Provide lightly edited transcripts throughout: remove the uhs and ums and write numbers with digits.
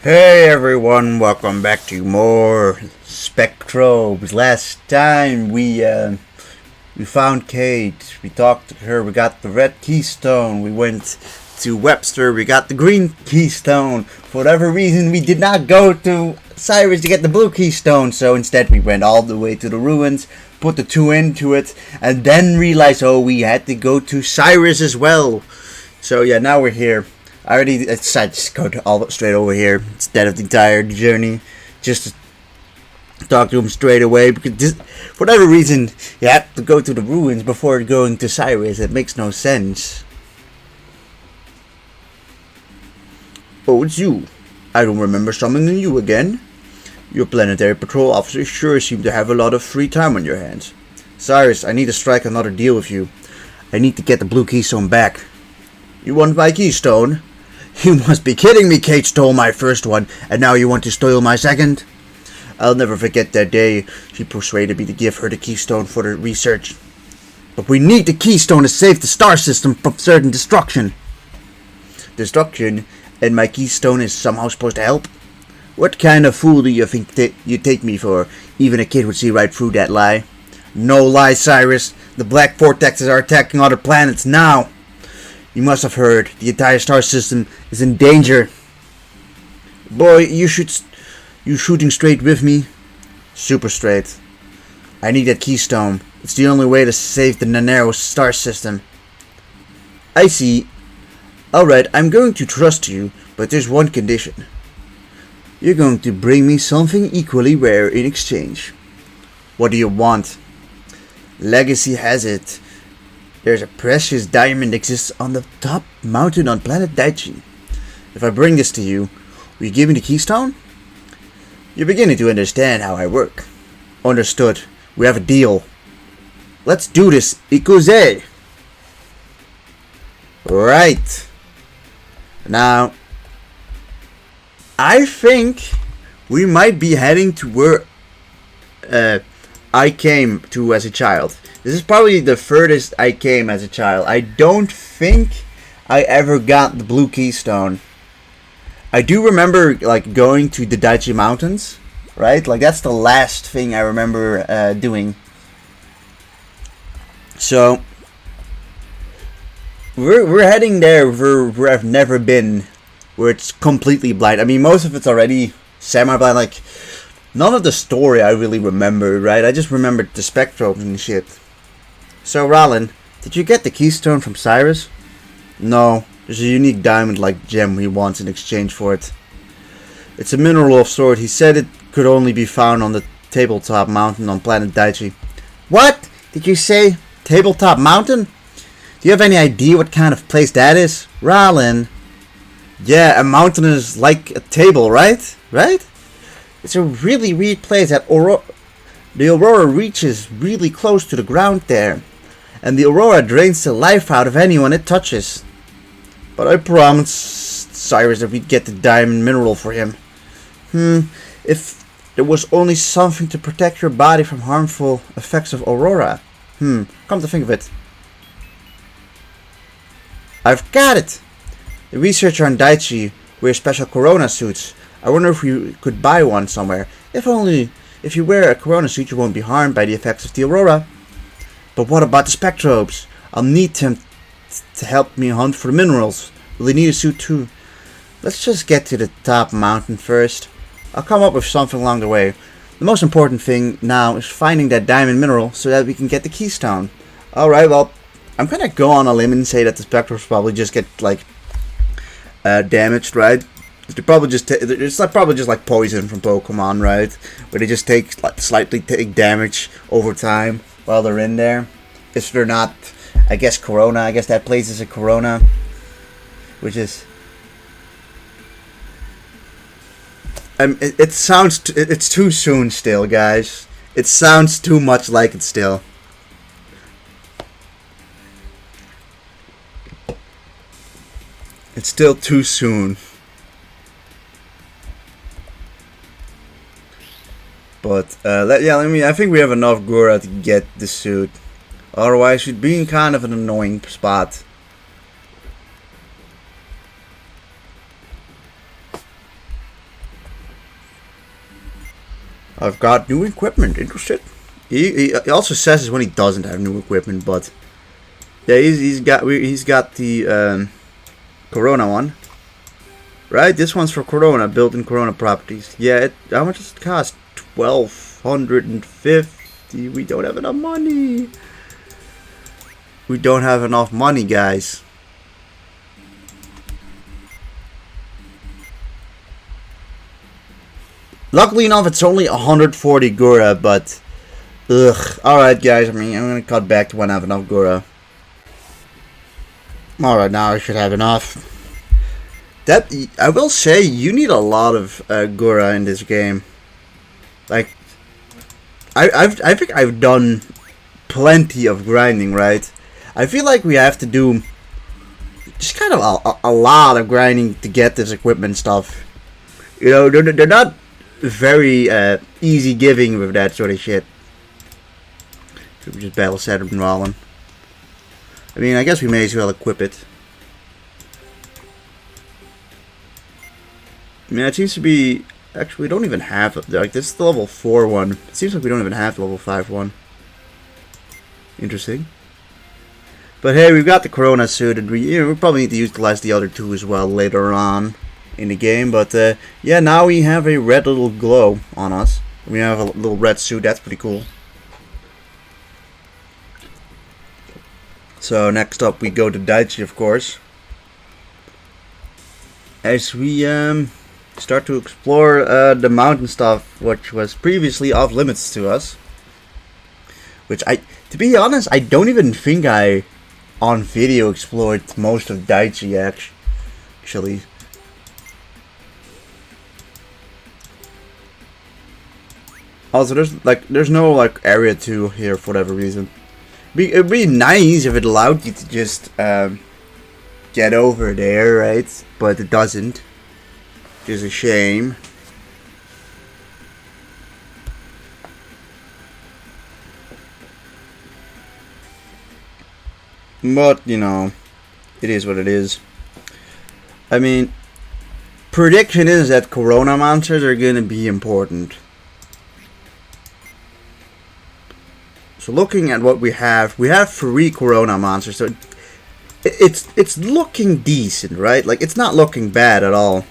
Hey everyone, welcome back to more SPECTROBES. Last time we found Kate, we talked to her, we got the red keystone, we went to Webster, we got the green keystone. For whatever reason we did not go to Cyrus to get the blue keystone, so instead we went all the way to the ruins, put the two into it, and then realized, oh, we had to go to Cyrus as well. So yeah, now we're here. I decided to just go all straight over here instead of the entire journey, just to talk to him straight away, because for whatever reason you have to go to the ruins before going to Cyrus. It makes no sense. Oh, it's you. I don't remember summoning you again. Your planetary patrol officers sure seem to have a lot of free time on your hands. Cyrus, I need to strike another deal with you. I need to get the blue keystone back. You want my keystone? You must be kidding me. Kate stole my first one, and now you want to steal my second? I'll never forget that day she persuaded me to give her the keystone for the research. But we need the keystone to save the star system from certain destruction. Destruction? And my keystone is somehow supposed to help? What kind of fool do you think you take me for? Even a kid would see right through that lie. No lie, Cyrus. The black vortexes are attacking other planets now. You must have heard. The entire star system is in danger. Boy, you shooting straight with me? Super straight. I need that keystone. It's the only way to save the narrow star system. I see. Alright, I'm going to trust you, but there's one condition. You're going to bring me something equally rare in exchange. What do you want? Legacy has it. There's a precious diamond exists on the top mountain on planet Daichi. If I bring this to you, will you give me the keystone? You're beginning to understand how I work. Understood. We have a deal. Let's do this, Ikuze! Right. Now, I think we might be heading to where I came to as a child. This is probably the furthest I came as a child. I don't think I ever got the blue keystone. I do remember like going to the Daichi Mountains, right? Like that's the last thing I remember doing. So we're heading there where I've never been, where it's completely blind. I mean, most of it's already semi-blind. Like none of the story I really remember, right? I just remembered the spectrobes and shit. So, Rollin, did you get the keystone from Cyrus? No, there's a unique diamond-like gem he wants in exchange for it. It's a mineral of sort. He said it could only be found on the Tabletop Mountain on planet Daichi. What? Did you say Tabletop Mountain? Do you have any idea what kind of place that is? Rollin. Yeah, a mountain is like a table, right? Right? It's a really weird place that the aurora reaches really close to the ground there. And the aurora drains the life out of anyone it touches. But I promised Cyrus that we'd get the diamond mineral for him. If there was only something to protect your body from harmful effects of aurora. Come to think of it. I've got it! The researcher on Daichi wears special corona suits. I wonder if you could buy one somewhere. If you wear a corona suit, you won't be harmed by the effects of the aurora. But what about the spectrobes? I'll need them to help me hunt for minerals. Will they need a suit too? Let's just get to the top mountain first. I'll come up with something along the way. The most important thing now is finding that diamond mineral so that we can get the keystone. Alright, well, I'm gonna go on a limb and say that the spectrobes probably just get, like, damaged, right? They probably just it's like probably just like poison from Pokemon, right? Where they just slightly take damage over time while they're in there. If they're not, I guess Corona. I guess that place is a Corona, which is. It sounds. It's too soon still, guys. It sounds too much like it still. It's still too soon. But I think we have enough Gura to get the suit. Otherwise, we'd be in kind of an annoying spot. I've got new equipment. Interested? He also says this when he doesn't have new equipment, but yeah, he's got the Corona one, right? This one's for Corona, built-in Corona properties. Yeah, how much does it cost? 1,250. We don't have enough money. We don't have enough money, guys. Luckily enough, it's only 140 Gura, but ugh. Alright, guys, I mean, I'm gonna cut back to when I have enough Gura. Alright, now I should have enough. That, I will say, you need a lot of Gura in this game. Like, I think I've done plenty of grinding, right? I feel like we have to do just kind of a lot of grinding to get this equipment stuff. You know, they're not very easy giving with that sort of shit. Should we just battle Saturn and Rollin? I mean, I guess we may as well equip it. I mean, it seems to be... Actually, we don't even have... Like, this is the level 4 one. It seems like we don't even have the level 5 one. Interesting. But hey, we've got the Corona suit, and we probably need to utilize the other two as well later on in the game. But yeah, now we have a red little glow on us. We have a little red suit. That's pretty cool. So next up, we go to Daichi, of course. As we start to explore the mountain stuff, which was previously off limits to us. Which to be honest, I don't even think I on video explored most of Daichi actually. Also, there's no like area 2 here for whatever reason. It'd be nice if it allowed you to just get over there, right? But it doesn't. Which is a shame. But, you know, it is what it is. I mean, prediction is that Corona monsters are gonna be important. So looking at what we have 3 Corona monsters, so it's looking decent, right? Like, it's not looking bad at all.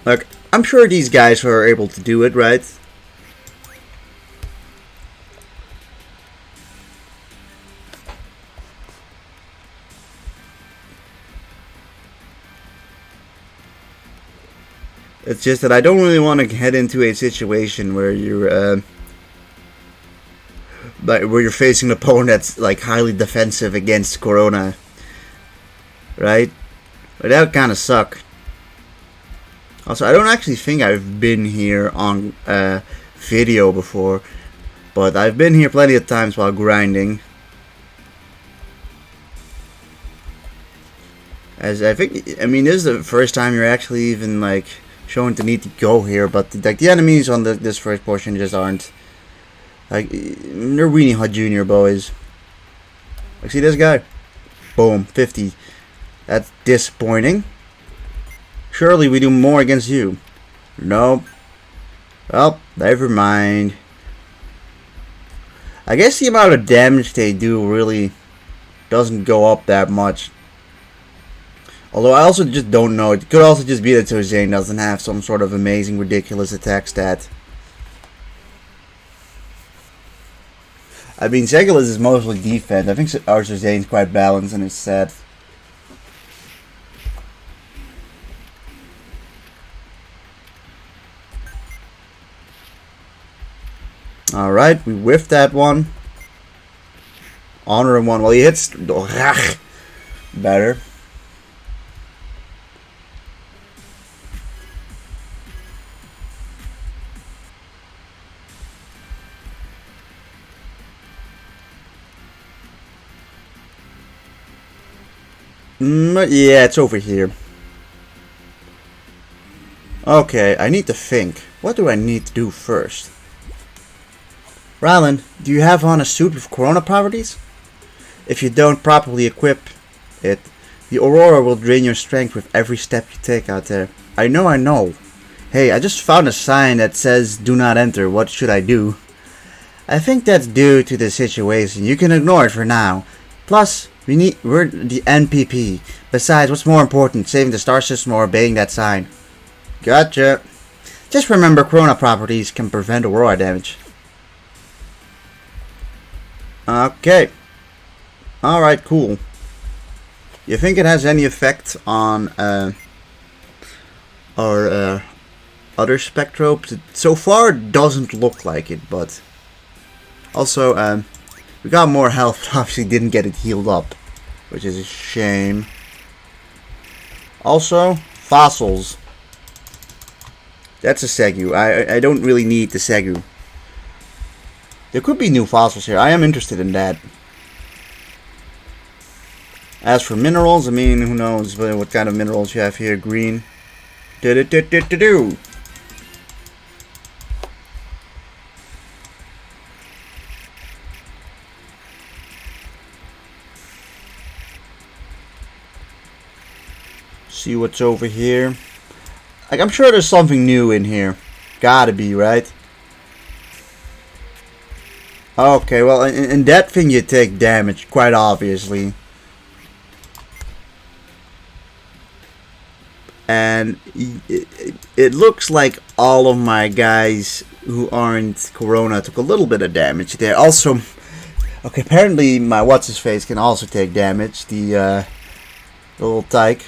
Like, I'm sure these guys are able to do it, right? It's just that I don't really want to head into a situation where you're where you're facing an opponent that's like highly defensive against Corona, right? But that would kind of suck. Also, I don't actually think I've been here on video before, but I've been here plenty of times while grinding. As I think, I mean, this is the first time you're actually even like showing the need to go here, but like the enemies on this first portion just aren't like, they're Weenie Hut Junior boys. Like, see this guy? Boom, 50. That's disappointing. Surely we do more against you. Nope. Well, never mind. I guess the amount of damage they do really doesn't go up that much. Although I also just don't know. It could also just be that Zane doesn't have some sort of amazing, ridiculous attack stat. I mean, Zegalus is mostly defense. I think Arthur Zane's quite balanced in his set. Alright, we whiffed that one. Honor him one. Well, he hits better. Yeah, it's over here. Okay, I need to think. What do I need to do first? Rylan, do you have on a suit with Corona properties? If you don't properly equip it, the Aurora will drain your strength with every step you take out there. I know. Hey, I just found a sign that says do not enter. What should I do? I think that's due to the situation. You can ignore it for now. Plus, we're the NPP. Besides, what's more important, saving the star system or obeying that sign? Gotcha. Just remember, Corona properties can prevent aurora damage. Okay. Alright, cool. You think it has any effect on our other spectrobes? So far, it doesn't look like it, but also, we got more health, but obviously didn't get it healed up, which is a shame. Also, fossils. That's a Segu. I don't really need the Segu. There could be new fossils here. I am interested in that. As for minerals, I mean, who knows what kind of minerals you have here. Green. Do-do-do-do-do-do. See what's over here. Like, I'm sure there's something new in here. Gotta be, right? Okay, well, in that thing you take damage, quite obviously. And it looks like all of my guys who aren't Corona took a little bit of damage there. Also, okay, apparently my what's-his-face can also take damage. The little tyke.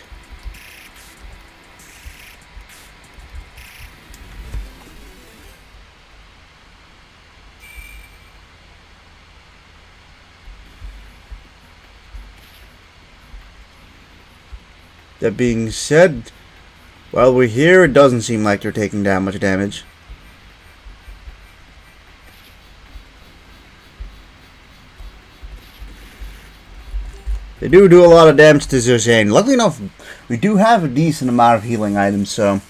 That being said, while we're here, it doesn't seem like they're taking that much damage. They do a lot of damage to Zozane. Luckily enough, we do have a decent amount of healing items, so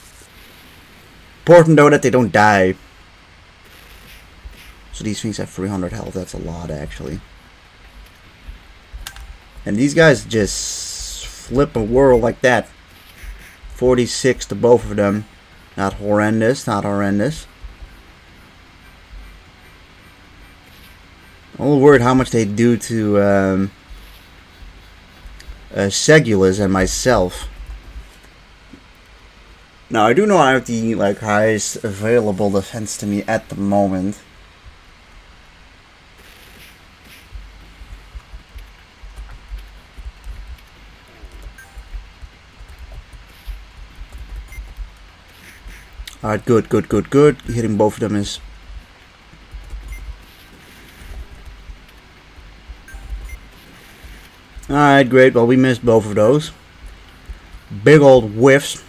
important though that they don't die. So these things have 300 health. That's a lot, actually. And these guys just flip a whirl like that. 46 to both of them. Not horrendous, not horrendous. I'm a little worried how much they do to Segulas and myself. Now I do know I have the highest available defense to me at the moment. Alright, good. Hitting both of them is... Alright, great. Well, we missed both of those. Big old whiffs.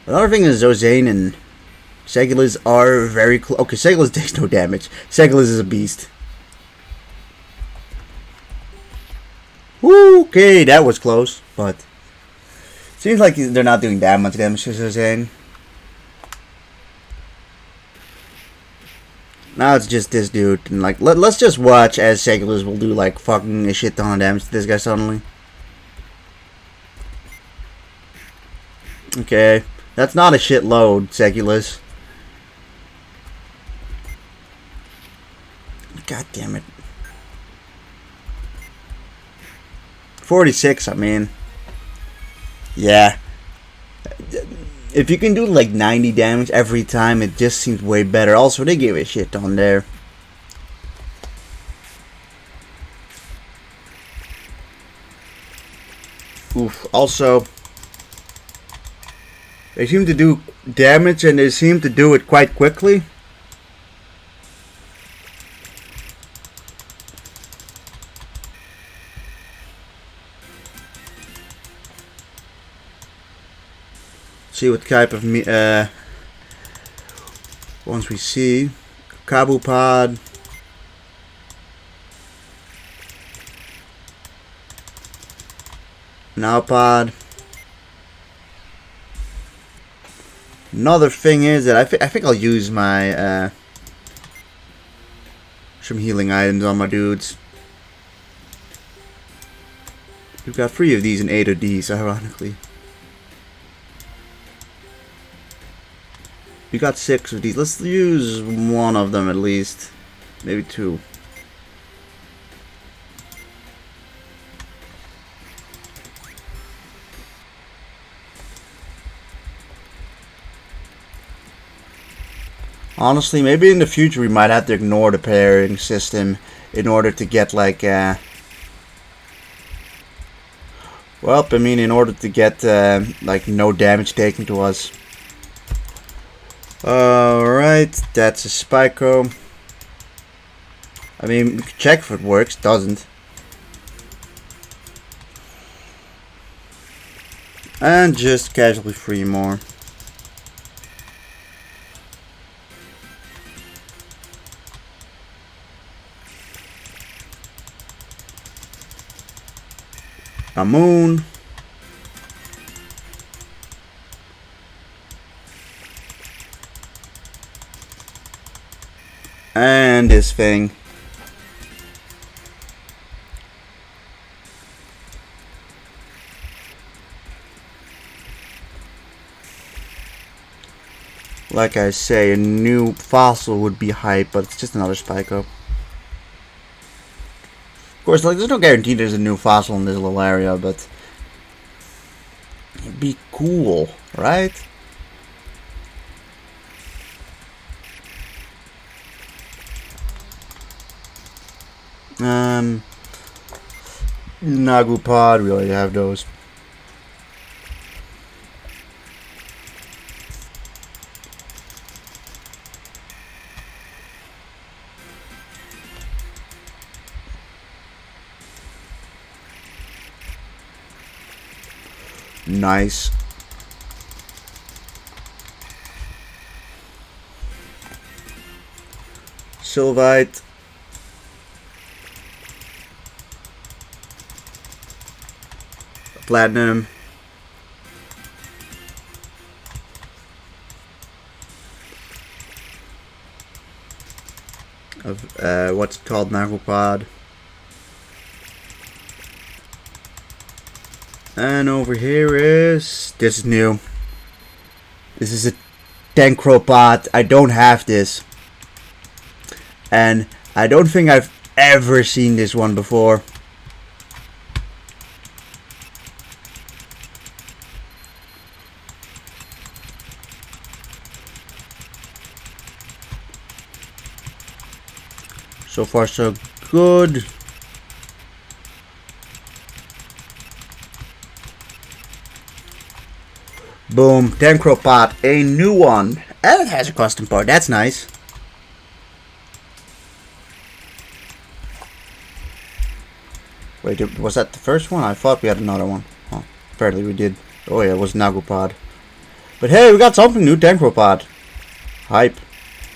Another thing is Zozane and Segulas are very close. Okay, Segulas takes no damage. Segulas is a beast. Woo, okay, that was close, but... Seems like they're not doing that much damage to Zozane. Now it's just this dude. And let's just watch as Segulas will do fucking a shit ton of damage to this guy suddenly. Okay. That's not a shitload, Segulas. God damn it. 46, I mean. Yeah. If you can do 90 damage every time, it just seems way better. Also, they gave a shit on there. Oof. Also, they seem to do damage and they seem to do it quite quickly. See what type of once we see Kabu Pod, Now Pod. Another thing is that I think I'll use my some healing items on my dudes. We've got 3 of these and 8 of these, ironically. We got 6 of these. Let's use one of them at least. Maybe 2. Honestly, maybe in the future we might have to ignore the pairing system in order to get like well, I mean in order to get like no damage taken to us. Alright, that's a Spyco. I mean, we can check if it works, doesn't. And just casually 3 more. A moon. And this thing. Like I say, a new fossil would be hype, but it's just another Spyco. Of course, like, there's no guarantee there's a new fossil in this little area, but it'd be cool, right? Nagu pod, we already have those. Nice. Sylvite. Platinum. Of what's called Nagopod. And over here is this is new. This is a Tankropod. I don't have this. And I don't think I've ever seen this one before. So far so good. Boom, Tankropod, a new one. And it has a custom part, that's nice. Wait, was that the first one? I thought we had another one. Huh, apparently we did. Oh yeah, it was Nagopod. But hey, we got something new, Tankropod. Hype.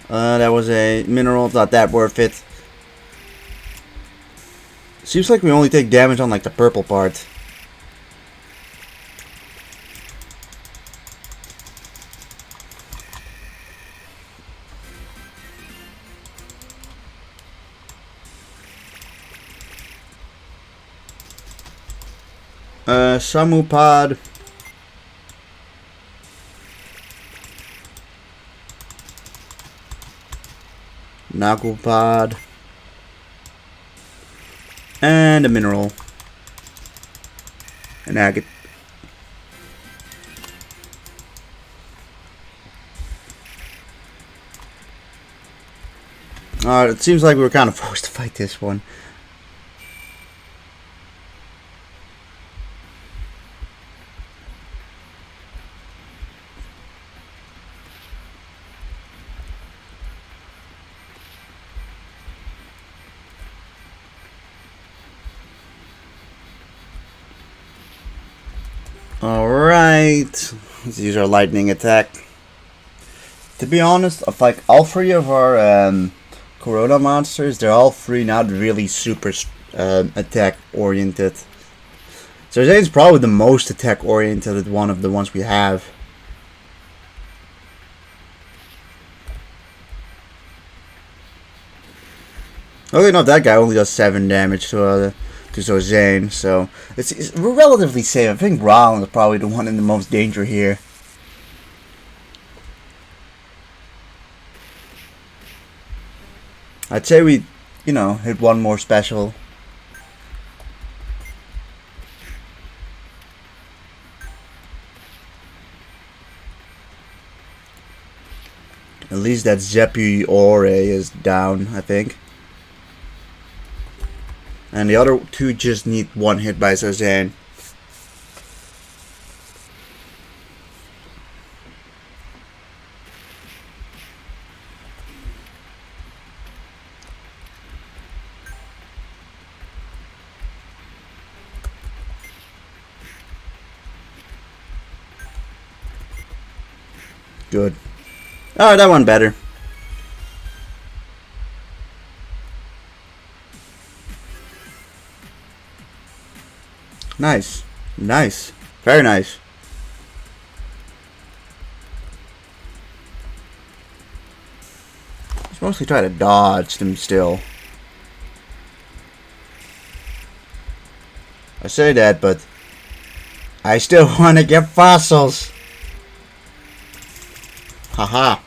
That was a mineral, not that worth it. Seems like we only take damage on like the purple part. Samupod. Nagopod. And a mineral. An agate. It seems like we were kind of forced to fight this one. Alright, let's use our lightning attack. To be honest, of like all 3 of our Corona monsters, they're all 3 not really super attack oriented. So it's probably the most attack oriented one of the ones we have. Okay, no, that guy only does 7 damage to Zane, so it's relatively safe. I think Rollin is probably the one in the most danger here. I'd say we, you know, hit one more special. At least that Zeppy Ore is down, I think. And the other two just need one hit by Suzanne. Good. Oh, that one better. Nice. Nice. Very nice. Let's mostly try to dodge them still. I say that, but I still want to get fossils. Haha.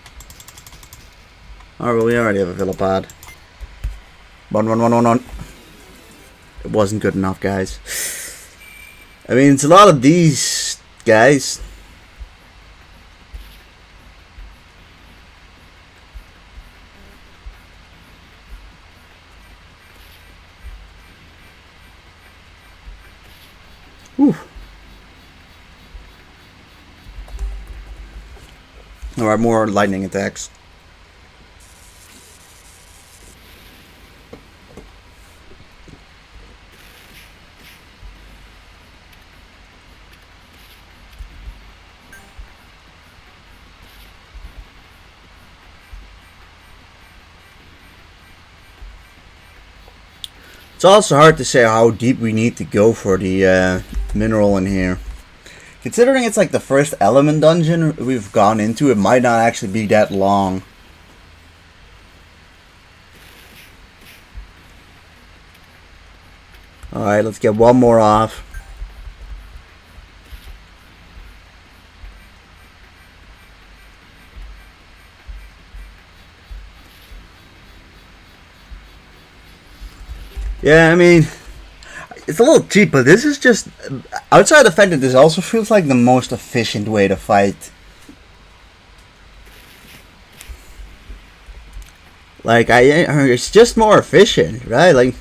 Alright, well, we already have a Villapod. One. It wasn't good enough, guys. I mean, it's a lot of these guys. Whew. Alright, more lightning attacks. It's also hard to say how deep we need to go for the mineral in here. Considering it's like the first element dungeon we've gone into, it might not actually be that long. Alright, let's get one more off. Yeah, I mean, it's a little cheap, but this is just, outside the fact that this also feels like the most efficient way to fight. Like, it's just more efficient, right? Like,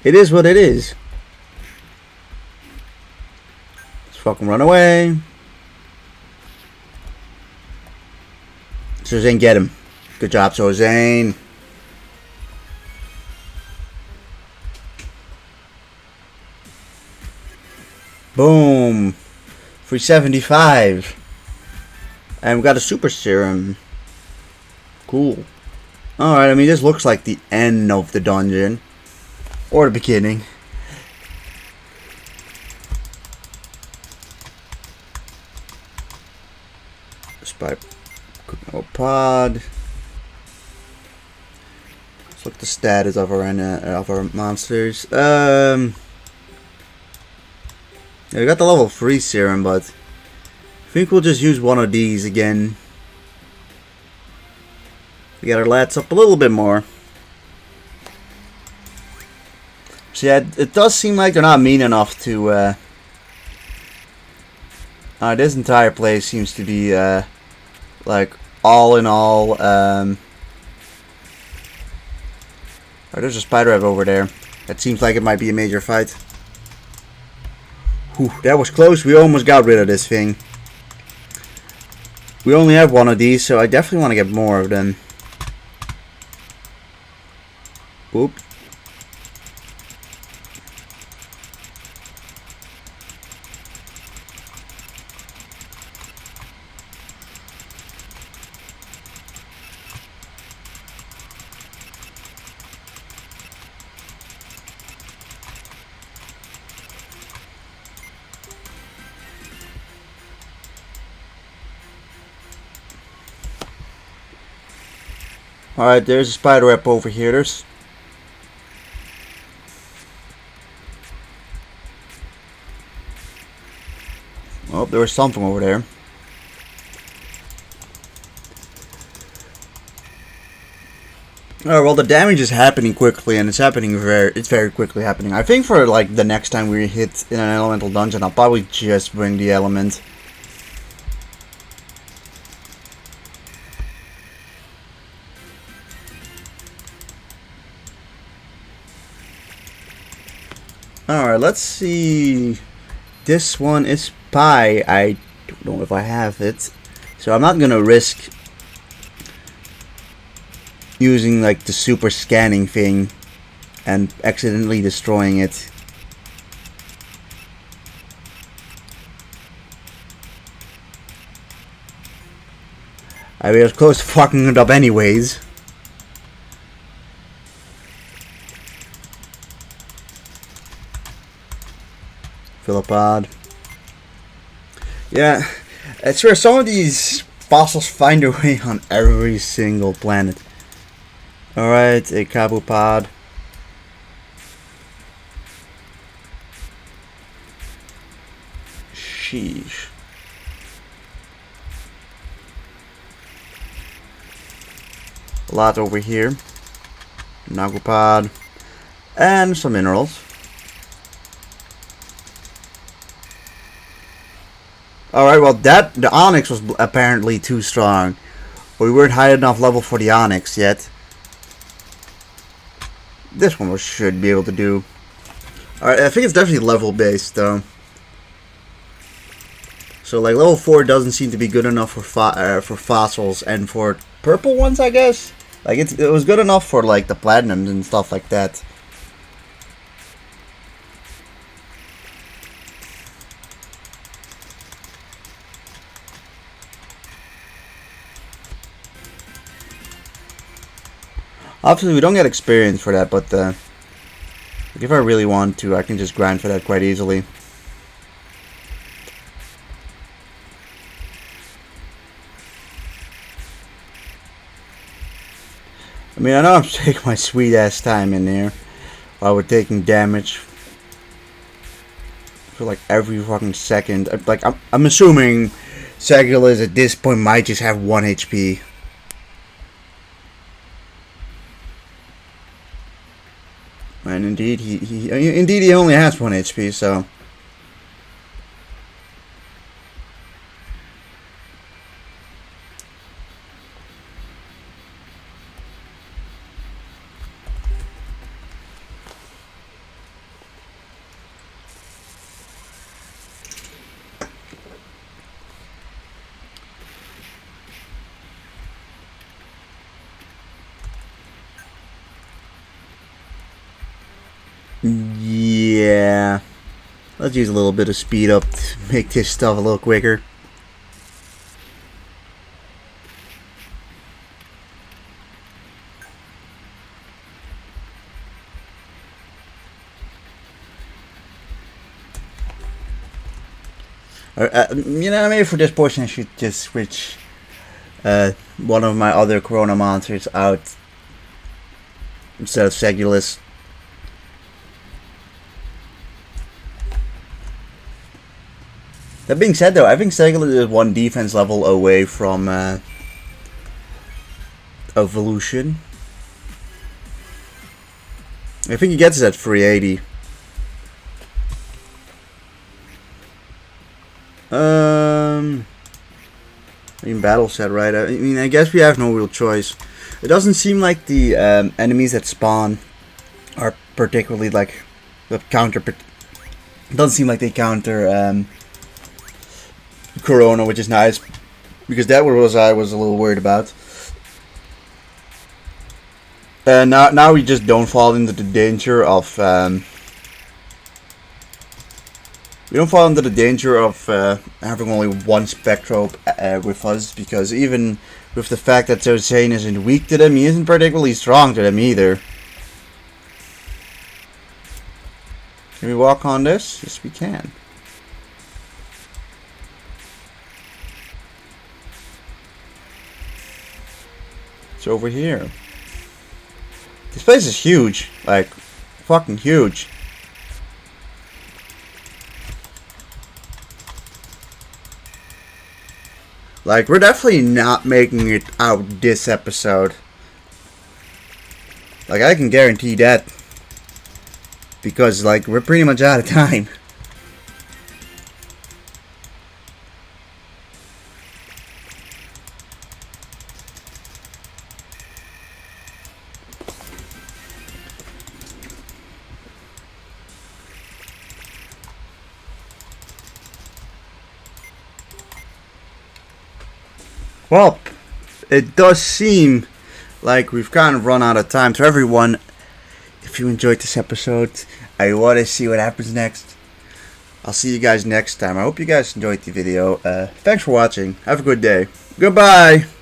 it is what it is. Let's fucking run away. So Zane, get him. Good job, so Zane. Boom. 375. And we got a super serum. Cool. Alright, I mean, this looks like the end of the dungeon. Or the beginning. Spider pod. Let's look at the status of our monsters. Yeah, we got the level 3 serum, but I think we'll just use one of these again. We got our lats up a little bit more. So yeah, it does seem like they're not mean enough to this entire place seems to be like all in all oh, there's a spider web over there. That seems like it might be a major fight. Whew, that was close. We almost got rid of this thing. We only have one of these, so I definitely want to get more of them. Whoop. Alright, there's a spider web over here. Oh, there was something over there. Oh, well, the damage is happening quickly, and it's very quickly happening. I think for, like, the next time we hit in an elemental dungeon, I'll probably just bring the element. Alright, let's see. This one is Pi. I don't know if I have it. So I'm not gonna risk using like the super scanning thing and accidentally destroying it. I was close to fucking it up anyways. Philipod. Yeah, I swear some of these fossils find their way on every single planet. Alright, a Kabupod. Sheesh. A lot over here. Nagupod. And some minerals. Alright, well the Onyx was apparently too strong. We weren't high enough level for the Onyx yet. This one should be able to do. Alright, I think it's definitely level based though. So like level 4 doesn't seem to be good enough for fossils, and for purple ones I guess. Like it was good enough for like the platinums and stuff like that. Obviously, we don't get experience for that, but if I really want to, I can just grind for that quite easily. I mean, I know I'm taking my sweet ass time in there while we're taking damage for like every fucking second. Like I'm assuming Segulus at this point might just have 1 HP. And indeed, he only has 1 HP, so. Yeah, let's use a little bit of speed up to make this stuff a little quicker. You know, maybe for this portion I should just switch one of my other Corona monsters out instead of Segulus. That being said, though, I think Segulus is 1 defense level away from evolution. I think he gets it at 380. I mean, battle set, right? I mean, I guess we have no real choice. It doesn't seem like the enemies that spawn are particularly like the counter. It doesn't seem like they counter Corona, which is nice, because that was I was a little worried about. And now we just don't fall into the danger of having only 1 Spectrobe with us, because even with the fact that Zane isn't weak to them, he isn't particularly strong to them either. Can we walk on this? Yes, we can. It's over here. This place is huge, like fucking huge. Like, we're definitely not making it out this episode. Like, I can guarantee that. Because, like, we're pretty much out of time. Well, it does seem like we've kind of run out of time. To everyone, if you enjoyed this episode, I want to see what happens next. I'll see you guys next time. I hope you guys enjoyed the video. Thanks for watching. Have a good day. Goodbye!